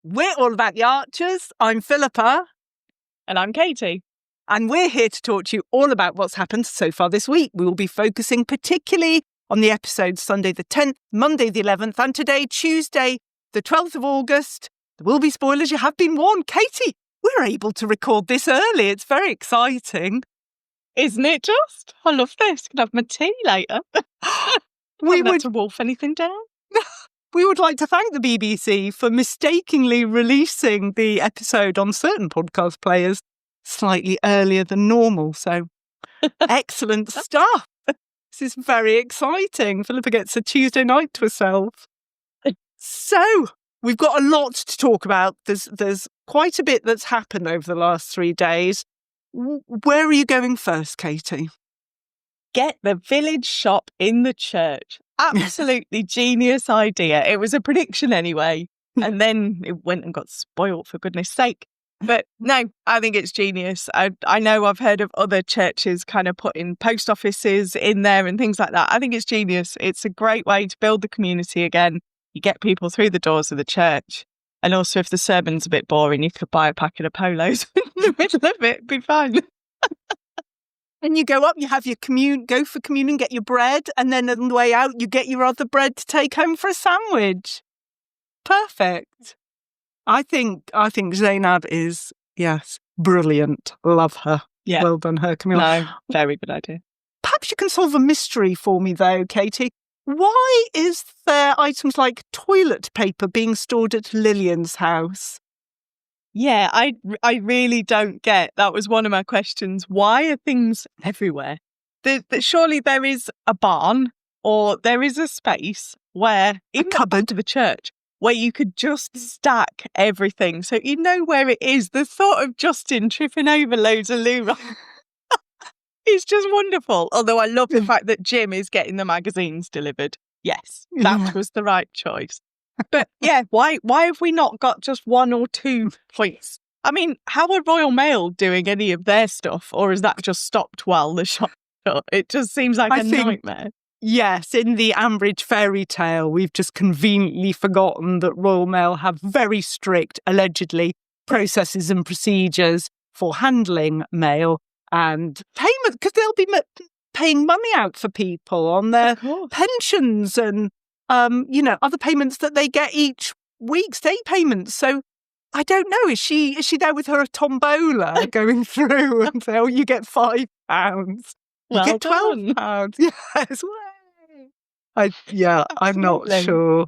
We're all about the Archers. I'm Philippa. And I'm Katie. And we're here to talk to you all about what's happened so far this week. We will be focusing particularly on the episodes Sunday the 10th, Monday the 11th, and today, Tuesday, the 12th of August. There will be spoilers, you have been warned. Katie, we're able to record this early. It's very exciting. Isn't it just? I love this. Can have my tea later. We would to wolf anything down. We would like to thank the BBC for mistakenly releasing the episode on certain podcast players slightly earlier than normal. So, excellent stuff. This is very exciting. Philippa gets a Tuesday night to herself. So, we've got a lot to talk about. There's quite a bit that's happened over the last 3 days. Where are you going first, Katie? Get the village shop in the church. Absolutely genius idea. It was a prediction anyway. And then it went and got spoilt, for goodness sake. But no, I think it's genius. I know I've heard of other churches kind of putting post offices in there and things like that. I think it's genius. It's a great way to build the community again. You get people through the doors of the church. And also, if the sermon's a bit boring, you could buy a packet of polos in the middle of it. It'd be fine. And you go up, you have your go for communion, get your bread, and then on the way out, you get your other bread to take home for a sandwich. Perfect. I think Zainab is, yes, brilliant. Love her. Yeah. Well done, her, Camilla. No, very good idea. Perhaps you can solve a mystery for me, though, Katie. Why is there items like toilet paper being stored at Lillian's house? Yeah, I really don't get. That was one of my questions. Why are things everywhere? Surely there is a barn or there is a space where, even a cupboard to the church, where you could just stack everything. So you know where it is. The thought of Justin tripping over loads of loo is just wonderful. Although I love the fact that Jim is getting the magazines delivered. Yes, that was the right choice. But yeah, why have we not got just 1 or 2 points? I mean, how are Royal Mail doing any of their stuff? Or has that just stopped while the shop shut? It just seems like a nightmare. Yes, in the Ambridge fairy tale, we've just conveniently forgotten that Royal Mail have very strict, allegedly, processes and procedures for handling mail and payment, because they'll be paying money out for people on their pensions and other payments that they get each week, state payments. So I don't know. Is she there with her tombola going through and say, "Oh, you get £5, you get £12"? Yes. I'm not sure.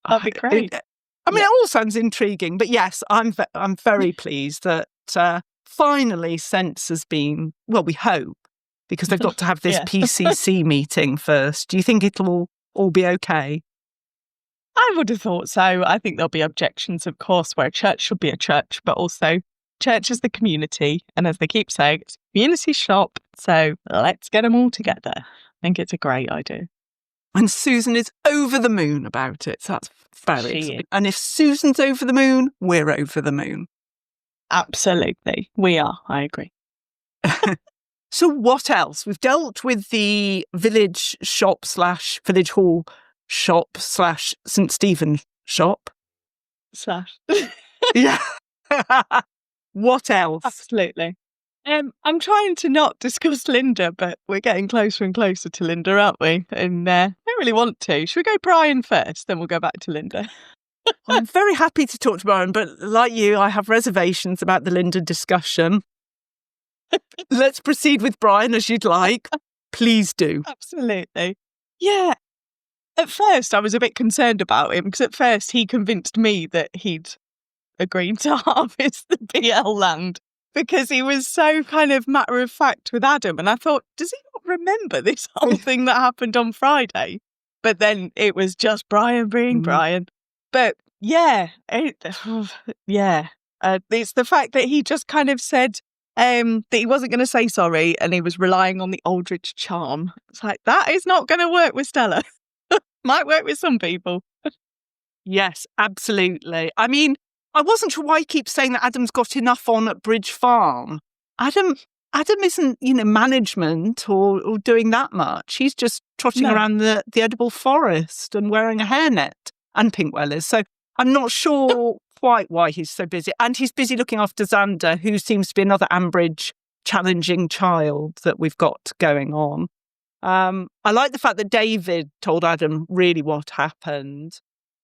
That'd be great. It all sounds intriguing, but yes, I'm very pleased that finally sense has been. Well, we hope, because they've got to have this PCC meeting first. Do you think it'll all be okay? I would have thought so. I think there'll be objections, of course, where a church should be a church, but also church is the community. And as they keep saying, it's a community shop. So let's get them all together. I think it's a great idea. And Susan is over the moon about it. So that's very exciting. And if Susan's over the moon, we're over the moon. Absolutely. We are. I agree. So what else? We've dealt with the village shop / village hall shop / St. Stephen shop. Yeah. What else? Absolutely. I'm trying to not discuss Linda, but we're getting closer and closer to Linda, aren't we? And I don't really want to. Should we go Brian first? Then we'll go back to Linda. I'm very happy to talk to Brian, but like you, I have reservations about the Linda discussion. Let's proceed with Brian as you'd like. Please do. Absolutely. Yeah. At first, I was a bit concerned about him because at first he convinced me that he'd agreed to harvest the BL land because he was so kind of matter of fact with Adam. And I thought, does he not remember this whole thing that happened on Friday? But then it was just Brian being Brian. But yeah, it's the fact that he just kind of said that he wasn't going to say sorry and he was relying on the Aldrich charm. It's like, that is not going to work with Stella. Might work with some people. Yes, absolutely. I mean, I wasn't sure why he keeps saying that Adam's got enough on at Bridge Farm. Adam isn't, management or doing that much. He's just trotting around the edible forest and wearing a hairnet and pink wellies. So I'm not sure quite why he's so busy. And he's busy looking after Xander, who seems to be another Ambridge challenging child that we've got going on. I like the fact that David told Adam really what happened.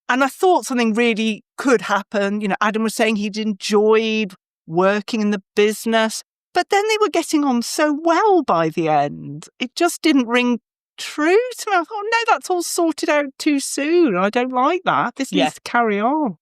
And I thought something really could happen. You know, Adam was saying he'd enjoyed working in the business, but then they were getting on so well by the end. It just didn't ring true to me. I thought, no, that's all sorted out too soon. I don't like that. This needs to carry on.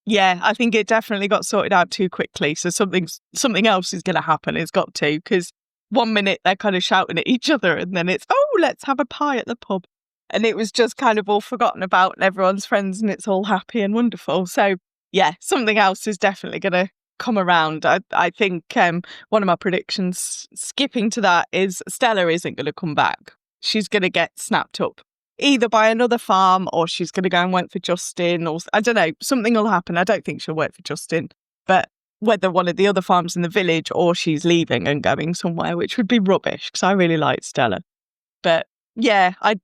Yeah, I think it definitely got sorted out too quickly. So something else is going to happen. It's got to, because 1 minute they're kind of shouting at each other and then it's, oh, let's have a pie at the pub. And it was just kind of all forgotten about and everyone's friends and it's all happy and wonderful. So yeah, something else is definitely going to come around. I think one of my predictions, skipping to that, is Stella isn't going to come back. She's going to get snapped up either by another farm or she's going to go and work for Justin, or I don't know, something will happen. I don't think she'll work for Justin, but whether one of the other farms in the village or she's leaving and going somewhere, which would be rubbish because I really like Stella. But yeah, I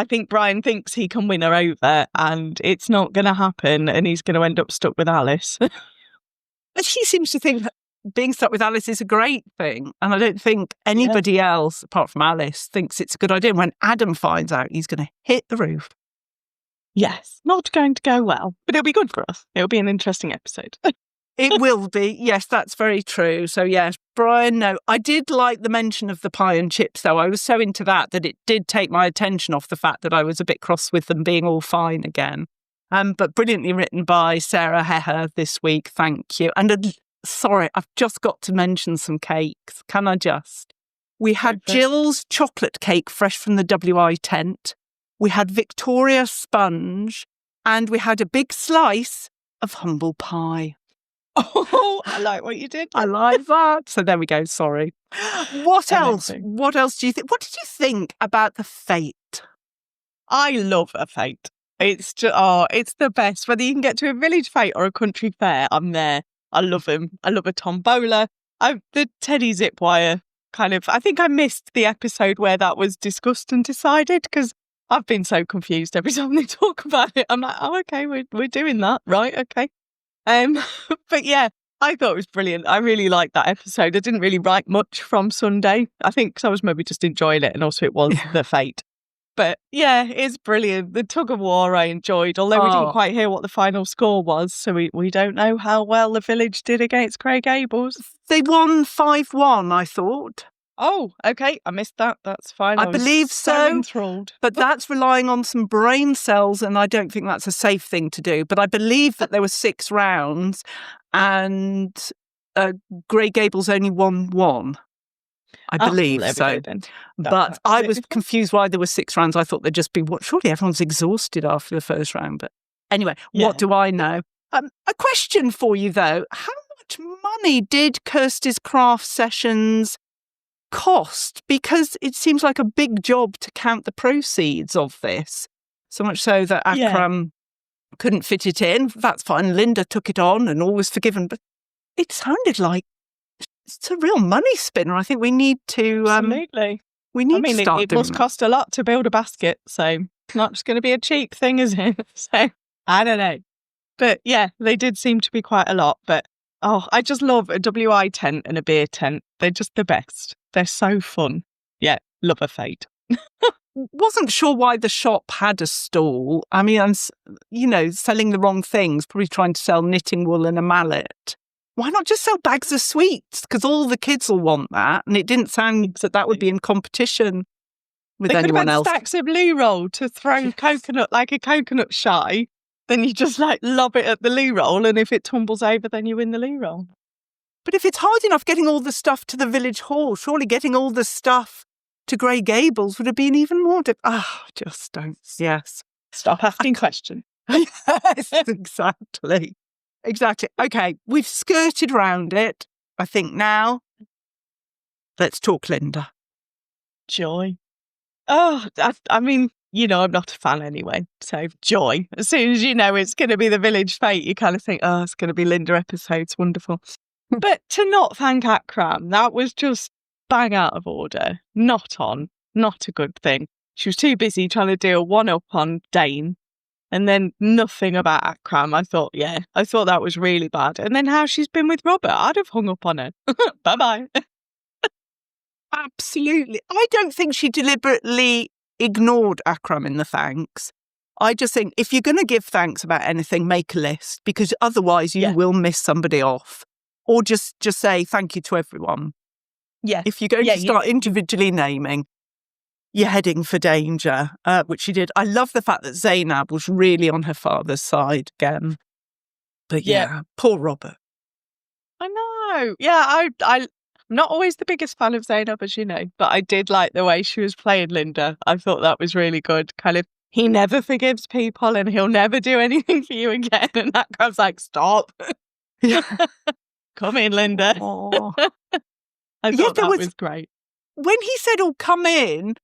think Brian thinks he can win her over and it's not going to happen and he's going to end up stuck with Alice. But he seems to think that being stuck with Alice is a great thing. And I don't think anybody else, apart from Alice, thinks it's a good idea. When Adam finds out, he's going to hit the roof. Yes, not going to go well, but it'll be good for us. It'll be an interesting episode. It will be. Yes, that's very true. So yes, Brian, no. I did like the mention of the pie and chips, though. I was so into that it did take my attention off the fact that I was a bit cross with them being all fine again. But brilliantly written by Sarah Heher this week. Thank you. And sorry, I've just got to mention some cakes. Can I just? We had Jill's chocolate cake fresh from the WI tent. We had Victoria sponge. And we had a big slice of humble pie. Oh, I like what you did. I like that. So there we go. Sorry. What else? What else do you think? What did you think about the fete? I love a fete. It's just, it's the best. Whether you can get to a village fete or a country fair, I'm there. I love them. I love a tombola. The Teddy zip wire kind of, I think I missed the episode where that was discussed and decided because I've been so confused every time they talk about it. I'm like, oh, okay, we're doing that. Right. Okay. But yeah, I thought it was brilliant. I really liked that episode. I didn't really write much from Sunday. I think because I was maybe just enjoying it and also it was the fate. But yeah, it's brilliant. The tug of war I enjoyed, although we didn't quite hear what the final score was. So we don't know how well the village did against Grey Gables. They won 5-1, I thought. Oh, okay. I missed that. That's fine. I believe so. Enthralled. But that's relying on some brain cells, and I don't think that's a safe thing to do. But I believe that there were 6 rounds, and Grey Gables only won 1. I believe so. But I was confused why there were 6 rounds. I thought there'd just be, surely everyone's exhausted after the first round. But anyway, what do I know? A question for you, though. How much money did Kirsty's craft sessions cost? Because it seems like a big job to count the proceeds of this. So much so that Akram couldn't fit it in. That's fine. Linda took it on and all was forgiven. But it sounded like it's a real money spinner. I think we need to... Absolutely. We need to start it must cost a lot to build a basket. So it's not just going to be a cheap thing, is it? So I don't know. But yeah, they did seem to be quite a lot. But I just love a WI tent and a beer tent. They're just the best. They're so fun. Yeah, love a fete. Wasn't sure why the shop had a stall. I mean, I'm, selling the wrong things, probably trying to sell knitting wool and a mallet. Why not just sell bags of sweets? Because all the kids will want that. And it didn't sound that would be in competition with anyone else. Stacks of loo roll to throw coconut, like a coconut shy. Then you just lob it at the loo roll. And if it tumbles over, then you win the loo roll. But if it's hard enough getting all the stuff to the village hall, surely getting all the stuff to Grey Gables would have been even more just don't. Yes. Stop asking questions. Yes, exactly. Exactly. Okay, we've skirted round it. I think now, let's talk Linda. Joy. Oh, I mean, I'm not a fan anyway. So joy. As soon as you know it's going to be the village fete, you kind of think, it's going to be Linda episodes. Wonderful. But to not thank Akram, that was just bang out of order. Not a good thing. She was too busy trying to do a one-up on Dane. And then nothing about Akram. I thought that was really bad. And then how she's been with Robert, I'd have hung up on her. Bye-bye. Absolutely. I don't think she deliberately ignored Akram in the thanks. I just think if you're going to give thanks about anything, make a list, because otherwise you will miss somebody off. Or just say thank you to everyone. Yeah. If you're going to start individually naming, you're heading for danger, which she did. I love the fact that Zainab was really on her father's side again. But poor Robert. I know. Yeah, I'm not always the biggest fan of Zainab, as you know, but I did like the way she was playing Linda. I thought that was really good. Kind of, he never forgives people and he'll never do anything for you again. And that girl's like, stop. Yeah. Come in, Linda. I thought that was great. When he said, "Oh, come in,"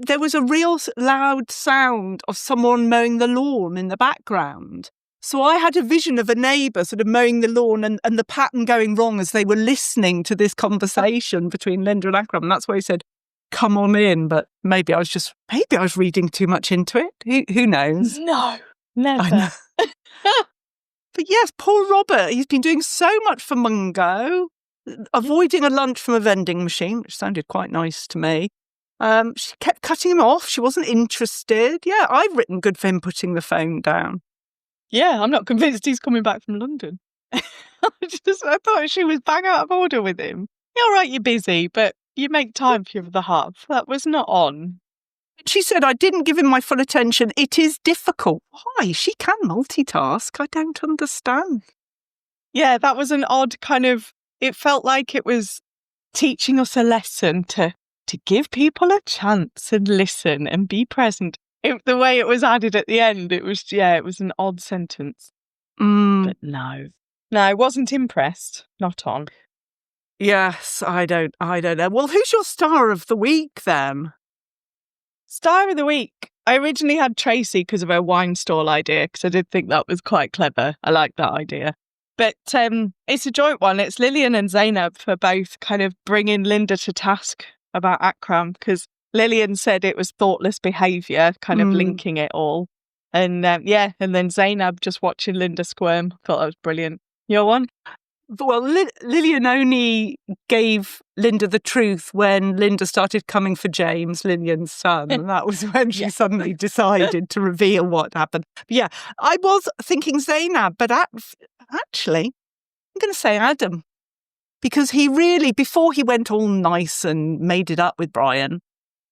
there was a real loud sound of someone mowing the lawn in the background. So I had a vision of a neighbour sort of mowing the lawn and the pattern going wrong as they were listening to this conversation between Linda and Akram. And that's why he said, "Come on in." But maybe I was reading too much into it. Who knows? No, never. I know. But yes, poor Robert. He's been doing so much for Mungo, avoiding a lunch from a vending machine, which sounded quite nice to me. She kept cutting him off. She wasn't interested. Yeah, I've written good for him putting the phone down. Yeah, I'm not convinced he's coming back from London. I thought she was bang out of order with him. Yeah, all right, you're busy, but you make time for your other half. That was not on. She said, "I didn't give him my full attention. It is difficult." Why? She can multitask. I don't understand. Yeah, that was an odd kind of, it felt like it was teaching us a lesson to give people a chance and listen and be present. The way it was added at the end, it was an odd sentence. But no, I wasn't impressed. Not on. Yes, I don't know. Well, who's your star of the week then? Star of the week. I originally had Tracy because of her wine stall idea, because I did think that was quite clever. I like that idea. But it's a joint one. It's Lillian and Zainab for both kind of bringing Linda to task about Akram, because Lillian said it was thoughtless behaviour, kind of linking it all. And and then Zainab just watching Linda squirm. Thought that was brilliant. Your one? Well, Lillian only gave Linda the truth when Linda started coming for James, Lillian's son. And that was when she suddenly decided to reveal what happened. But yeah, I was thinking Zainab, but actually, I'm going to say Adam. Because he really, before he went all nice and made it up with Brian,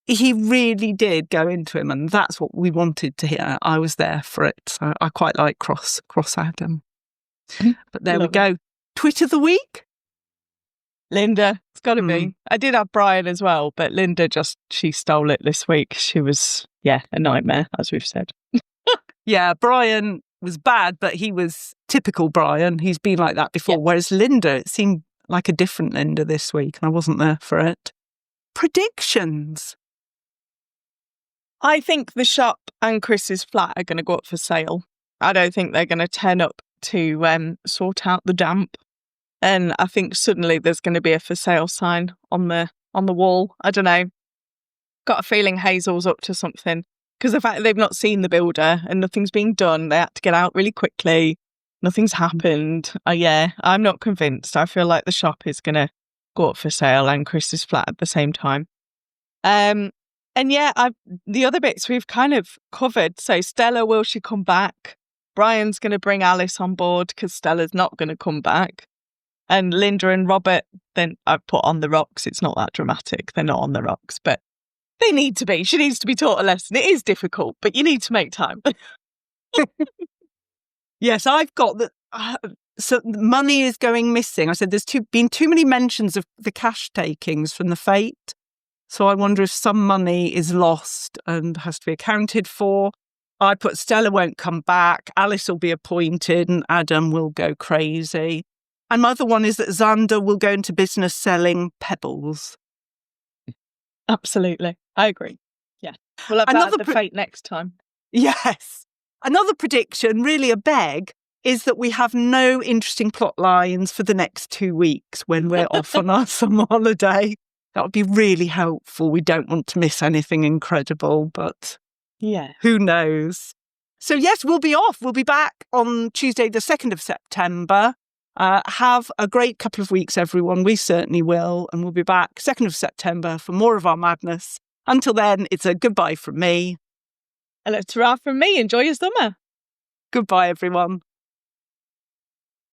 he really did go into him. And that's what we wanted to hear. I was there for it. So I quite like cross Adam. But there we go. Tweet of the week? Linda. It's got to be. I did have Brian as well, but Linda she stole it this week. She was, a nightmare, as we've said. Yeah, Brian was bad, but he was typical Brian. He's been like that before. Whereas Linda, it seemed like a different Linda this week, and I wasn't there for it. Predictions. I think the shop and Chris's flat are going to go up for sale. I don't think they're going to turn up to sort out the damp. And I think suddenly there's going to be a for sale sign on the wall. I don't know. Got a feeling Hazel's up to something. Because the fact that they've not seen the builder and nothing's being done, they had to get out really quickly. Nothing's happened. I'm not convinced. I feel like the shop is going to go up for sale and Chris's flat at the same time. The other bits we've kind of covered. So Stella, will she come back? Brian's going to bring Alice on board because Stella's not going to come back. And Linda and Robert, then I've put on the rocks. It's not that dramatic. They're not on the rocks, but they need to be. She needs to be taught a lesson. It is difficult, but you need to make time. Yes, I've got that. So money is going missing. I said there's been too many mentions of the cash takings from the fete. So I wonder if some money is lost and has to be accounted for. I put Stella won't come back. Alice will be appointed and Adam will go crazy. And my other one is that Xander will go into business selling pebbles. Absolutely. I agree. Yeah. We'll have that at the fate next time. Yes. Another prediction, really a beg, is that we have no interesting plot lines for the next 2 weeks when we're off on our summer holiday. That would be really helpful. We don't want to miss anything incredible, but who knows? So yes, we'll be off. We'll be back on Tuesday, the 2nd of September. Have a great couple of weeks, everyone. We certainly will. And we'll be back 2nd of September for more of our madness. Until then, it's a goodbye from me. And it's a wrap from me. Enjoy your summer. Goodbye, everyone.